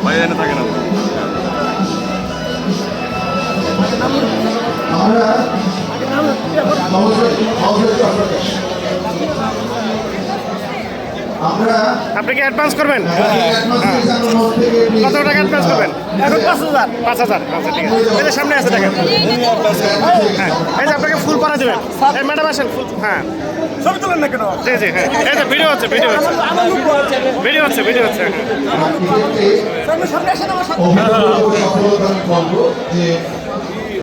ভাই এনে থাকে না। আপনি কি অ্যাডভান্স করবেন? কত টাকা অ্যাডভান্স করবেন? এখন 5,000। 5,000। আচ্ছা ঠিক আছে, এই যে সামনে আছে দেখেন। হ্যাঁ, এই যে আপনাকে ফুল পাড়া দেবেন। এই ম্যাডাম আসেন ফুল। হ্যাঁ ছবি তোলেন না কেন? জি জি, হ্যাঁ এই যে ভিডিও হচ্ছে, ভিডিও হচ্ছে, আমার লোক আছে। ভিডিও হচ্ছে, ভিডিও হচ্ছে। সামনে আসেন আমার সাথে। অভিনন্দন ও সফলতার গল্প যে